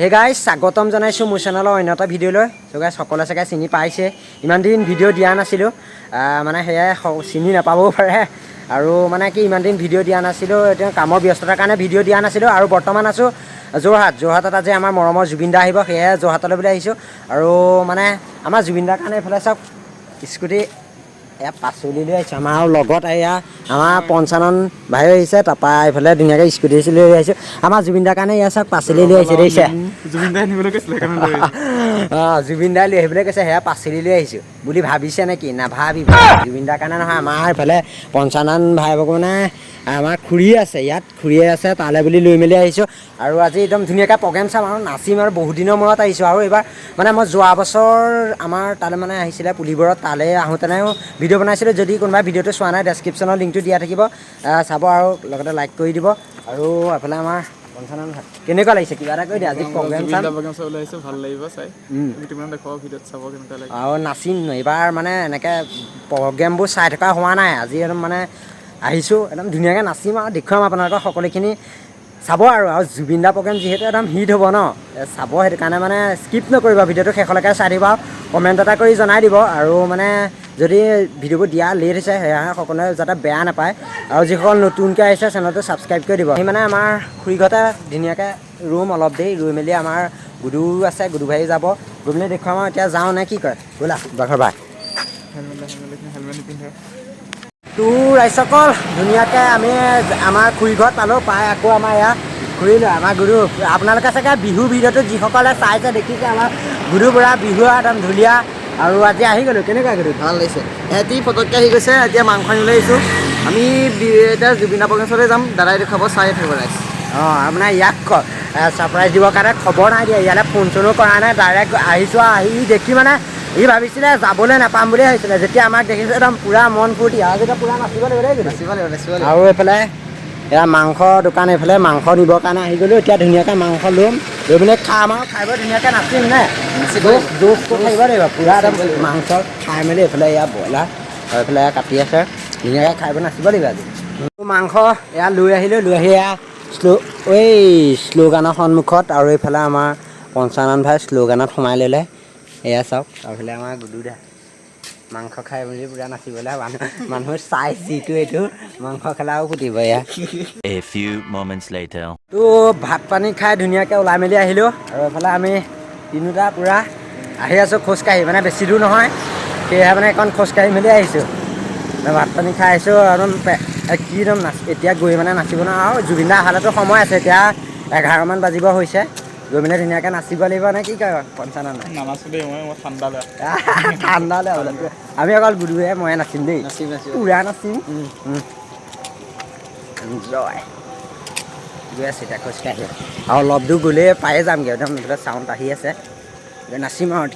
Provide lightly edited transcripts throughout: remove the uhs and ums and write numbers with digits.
Hey guys স্বাগতম জনাইছোঁ মোৰ চেনেলৰ অন্য এটা ভিডিঅ'লৈ। চ' গাইজ সকলোৱে চাগে চিনি পাইছে, ইমান দিন ভিডিঅ' দিয়া নাছিলোঁ, মানে সেয়াই চিনি নাপাবও পাৰে। আৰু মানে কি ইমান দিন ভিডিঅ' দিয়া নাছিলোঁ, এতিয়া কামৰ ব্যস্ততাৰ কাৰণে ভিডিঅ' দিয়া নাছিলোঁ। আৰু বৰ্তমান আছোঁ যোৰহাটত আজি আমাৰ মৰমৰ জুবিন দা আহিব, সেয়াই যোৰহাটলৈ বুলি আহিছোঁ। আৰু মানে আমাৰ জুবিন দাৰ কাৰণে এইফালে চাওক স্কুটি এয়া পাচলি লৈ আহিছোঁ আমাৰ লগত। এয়া আমাৰ পঞ্চানন ভাই আহিছে, তাৰপৰা এইফালে ধুনীয়াকৈ স্কুটি লৈ আহিছোঁ আমাৰ জুবিন দাৰ কাৰণে। এয়া চাওক পাচলি লৈ আহিছে দেখিছে, জুবিন দাই নিবলৈ কৈছিলে জুবিন দাই লৈ আহিবলৈ কৈছে। সেয়া পাচলি লৈ আহিছোঁ বুলি ভাবিছে নেকি? নাভাবিব, জুবিন দাৰ কাৰণে নহয়। আমাৰ এইফালে পঞ্চানন ভাই মানে আমাৰ খুৰী আছে, ইয়াত খুৰীয়ে আছে, তালৈ বুলি লৈ মেলি আহিছোঁ। আৰু আজি একদম ধুনীয়াকৈ প্ৰগ্ৰেম চাম আৰু নাচিম। আৰু বহুত দিনৰ মূৰত আহিছোঁ। আৰু এইবাৰ মানে মই যোৱা বছৰ আমাৰ তালৈ মানে আহিছিলে পুলিবোৰত, তালৈ আহোঁতেনেও ভিডিঅ' বনাইছিলোঁ। যদি কোনোবাই ভিডিঅ'টো চোৱা নাই, ডেছক্ৰিপশ্যনৰ লিংকটো দিয়া থাকিব, চাব আৰু লগতে লাইক কৰি দিব। আৰু এইফালে আমাৰ পঞ্চানন ভাই কেনেকুৱা লাগিছে কিবা এটা কৈ দিয়া। আজি প্ৰগ্ৰেম চাম, ভাল লাগিব চাই, দেখুৱাব ভিডিঅ'ত চাব কেনেকুৱা লাগে। আৰু নাচিম। এইবাৰ মানে এনেকৈ প্ৰগ্ৰেমবোৰ চাই থকা হোৱা নাই, আজি একদম মানে আহিছোঁ, একদম ধুনীয়াকৈ নাচিম আৰু দেখুৱাম আপোনালোকক সকলোখিনি চাব। আৰু জুবিন দা প্ৰগ্ৰেম যিহেতু একদম হিট হ'ব ন, চাব। সেইটো কাৰণে মানে স্কিপ নকৰিব, ভিডিঅ'টো শেষলৈকে চাই দিব, কমেণ্ট এটা কৰি জনাই দিব। আৰু মানে যদি ভিডিঅ'বোৰ দিয়া লেট হৈছে, সেয়া সকলোৱে যাতে বেয়া নাপায়। আৰু যিসকল নতুনকৈ আহিছে চেনেলটো ছাবস্ক্ৰাইব কৰি দিব। সেই মানে আমাৰ খুৰীঘৰতে ধুনীয়াকৈ ৰুম, অলপ দেৰি ৰুই মেলি আমাৰ গুডু আছে, গুডু ভাই যাব, গৈ মেলি দেখুৱাম। আৰু এতিয়া যাওঁ নে কি কয়? ব'লা বাঘৰ ভাই। হেলমেট নিপিন্ধে তোৰ ৰাইজসকল ধুনীয়াকৈ আমি আমাৰ খুৰীঘৰত পালোঁ, পাই আকৌ আমাৰ ইয়াত ঘূৰিলোঁ আমাৰ গুৰু। আপোনালোকে চাগে বিহু ভিডিঅ'টো যিসকলে চাইছে দেখিছে, আমাৰ গুৰু বুঢ়া বিহু একদম ধুনীয়া। আৰু আজি আহি গ'লোঁ, কেনেকুৱা গুৰু? ভাল লাগিছে। এহঁতি পটককৈ আহি গৈছে, এতিয়া মাংস আনিবলৈ আহিছোঁ। আমি এতিয়া জুবিন দা প্ৰগ্ৰেমলৈ যাম, দাদাই দেখুৱাব, চাই থাকিব ৰাইজ। আপোনাৰ ইয়াক ছাৰপ্ৰাইজ দিবৰ কাৰণে খবৰ নাই দিয়া, ইয়ালৈ ফোন চোনো কৰা নাই, ডাইৰেক্ট আহিছোঁ। আহি দেখি মানে ই ভাবিছিলে যাবলৈ নাপাম বুলিয়ে ভাবিছিলে, যেতিয়া আমাক দেখিছে একদম পূৰা মন ফূৰ্তি। আৰু যেতিয়া পূৰা নাচিব লাগিব দেই, নাচিব লাগিব। আৰু এইফালে এয়া মাংস দোকান, এইফালে মাংস নিবৰ কাৰণে আহি গ'লোঁ। এতিয়া ধুনীয়াকৈ মাংস ল'ম, লৈ পিনে খাম আৰু খাই বৈ ধুনীয়াকৈ নাচিম নে? জোখটো খাব লাগিব পূৰা একদম মাংস খাই মেলি। এইফালে এয়া ব্ৰইলাৰ আৰু এইফালে কাটি আছে, ধুনীয়াকৈ খাই বৈ নাচিব লাগিব আজি। মাংস এয়া লৈ আহিলোঁ, লৈ আহি এয়া শ্লোগানৰ সন্মুখত, আৰু এইফালে আমাৰ পঞ্চানন ভাই শ্লোগানত সোমাই ল'লে। এয়া চাওক, আৰু এইফালে আমাৰ গুডু দা মাংস খাই মেলি পূৰা নাচিবলৈ। মানুহ চাই যিটো এইটো মাংস খেলাও ফুটিব। এয়া A few moments later. তো ভাত পানী খাই ধুনীয়াকৈ ওলাই মেলি আহিলোঁ। আৰু এইফালে আমি তিনিওটা পূৰা আহি আছোঁ খোজকাঢ়ি, মানে বেছি দূৰ নহয়, সেয়েহে মানে এখন খোজকাঢ়ি মেলি আহিছোঁ। ভাত পানী খাই আহিছোঁ, একদম কি একদম এতিয়া গৈ মানে নাচিব নোৱাৰোঁ। আৰু জুবিন দা অহালৈতো সময় আছে, এতিয়া 11মান বাজিব হৈছে। গৈ মেলি ধুনীয়াকৈ নাচিব লাগিব নে কি কয় পঞ্চানন? নানাচো দেই, মই ঠাণ্ডা লৈ ঠাণ্ডা লৈ আমি অকল গুৰুৱে ময়ে নাচিম দেই, পূৰা নাচিম। জয় গৈ আছে এতিয়া খোজকাঢ়ি, আৰু অলপ দূৰ গ'লেই পায়ে যামগৈ। একদম এইফালে চাউণ্ড আহি আছে, নাচিম আৰু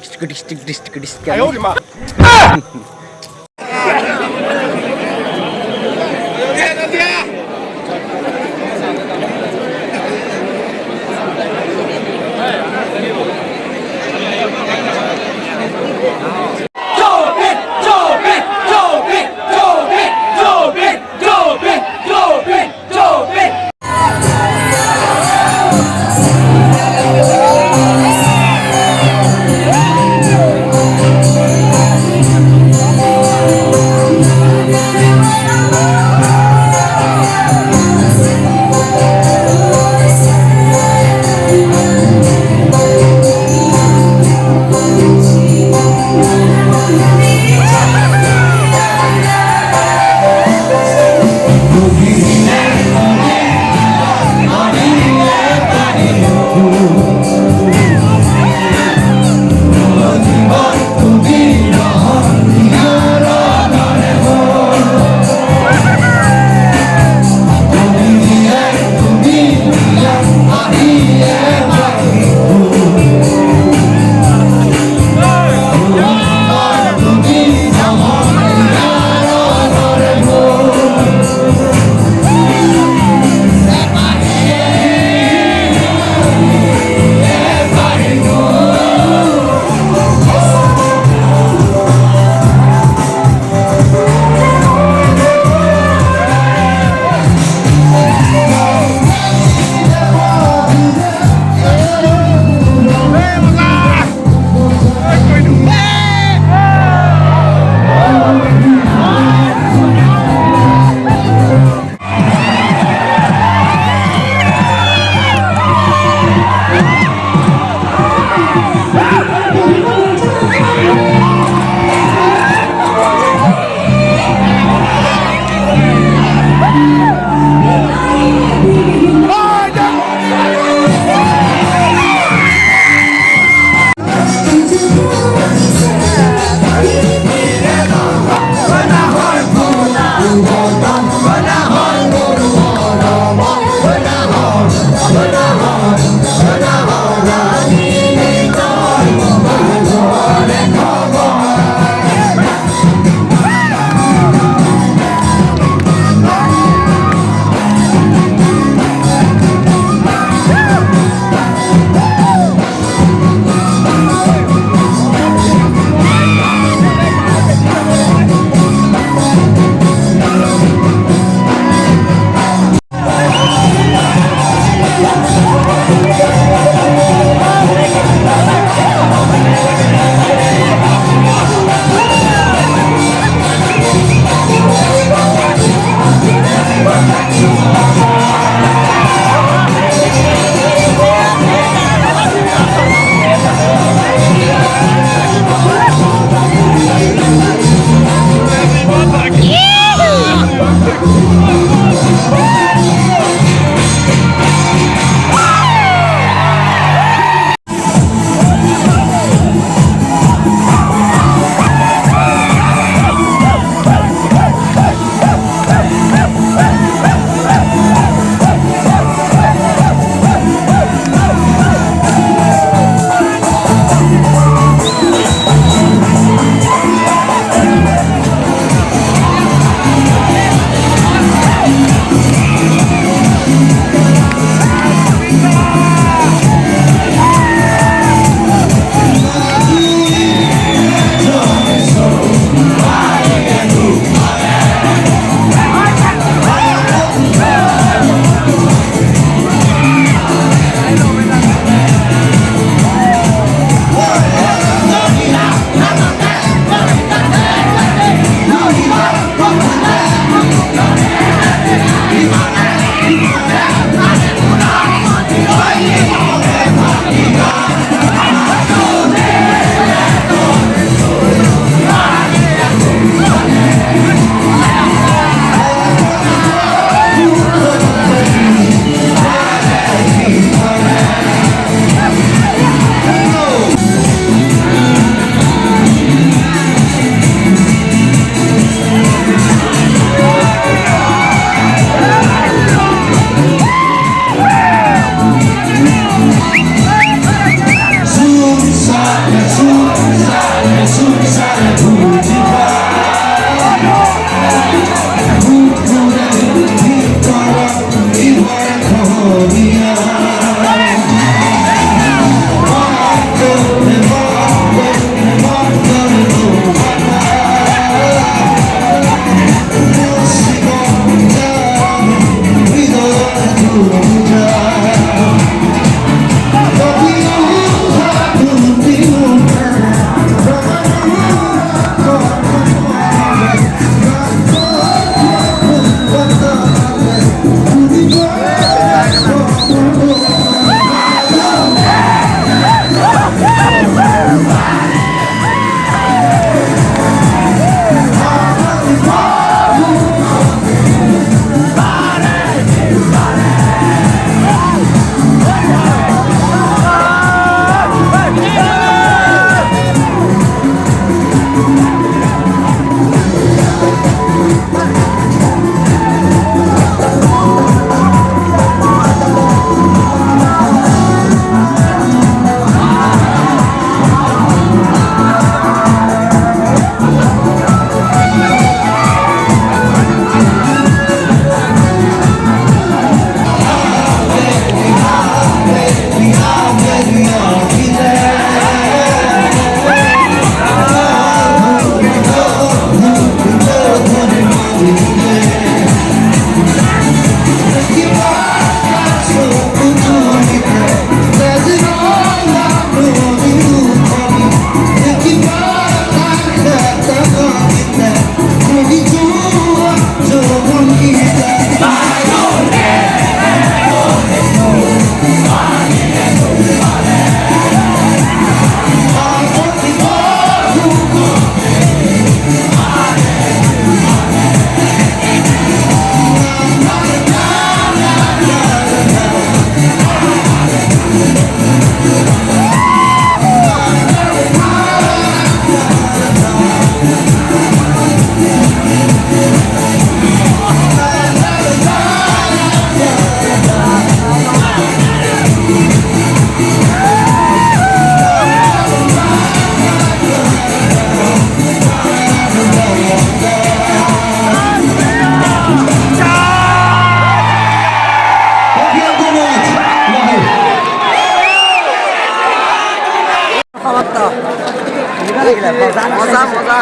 বোলে মজা মজা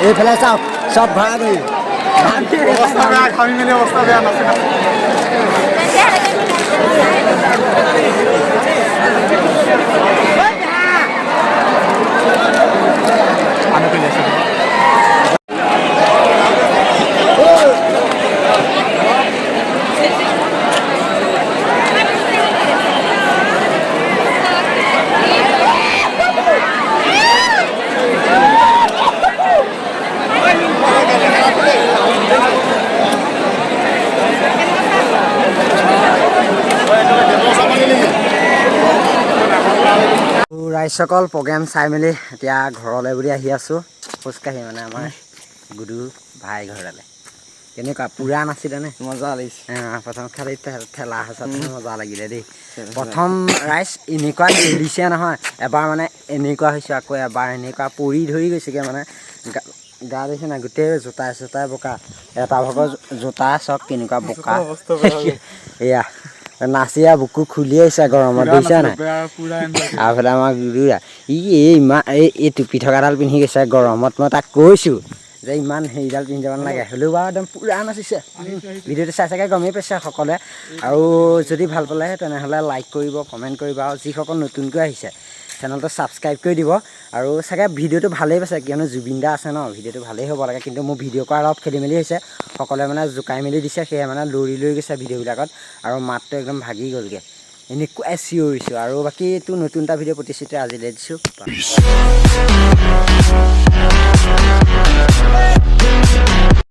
এইফালে চাওক চব ভাড়া কৰি অৱস্থা বেয়া খামি মেলি অৱস্থা বেয়া নাছিল ৰাইজসকল প্ৰগ্ৰেম চাই মেলি এতিয়া ঘৰলৈ বুলি আহি আছোঁ খোজকাঢ়ি মানে আমাৰ গুডু ভাই ঘৰলৈ কেনেকুৱা পুৰা নাছিলেনে মজা লাগিছে প্ৰথম খালি ঠেলা হেঁচাতে মজা লাগিলে দেই প্ৰথম ৰাইজ এনেকুৱা খেলিছে নহয় এবাৰ মানে এনেকুৱা হৈছে আকৌ এবাৰ এনেকুৱা পৰি ধৰি গৈছেগৈ মানে গা দেখিছে নাই গোটেই জোতাই চোতাই বোকা এটা ভাগৰ জোতা চব কেনেকুৱা বোকা এয়া নাচি আৰু বুকু খুলি আহিছে গৰমত দেখিছা নাই আৰু আমাৰ গুৰুৰা ইমান এই টুপি থকাডাল পিন্ধি গৈছে গৰমত মই তাক কৈছোঁ যে ইমান হেৰিডাল পিন্ধি যাব নালাগে হ'লেও বাৰু একদম পূৰা নাচিছে ভিডিঅ'টো চাই চাগে গমেই পাইছে সকলোৱে আৰু যদি ভাল পালে তেনেহ'লে লাইক কৰিব কমেণ্ট কৰিব আৰু যিসকল নতুনকৈ আহিছে চেনেলটো ছাবস্ক্ৰাইব কৰি দিব আৰু চাগে ভিডিঅ'টো ভালেই পাইছে কিয়নো জুবিন দা আছে ন ভিডিঅ'টো ভালেই হ'ব লাগে কিন্তু মোৰ ভিডিঅ' কৰা অলপ খেলি মেলি হৈছে সকলোৱে মানে জোকাই মেলি দিছে সেয়ে মানে লৰি লৈ গৈছে ভিডিঅ'বিলাকত আৰু মাতটো একদম ভাগি গ'লগৈ এনেকুৱাই চিঞৰিছোঁ আৰু বাকী এইটো নতুন এটা ভিডিঅ' প্ৰতিশ্ৰুতি আজিলৈ দিছোঁ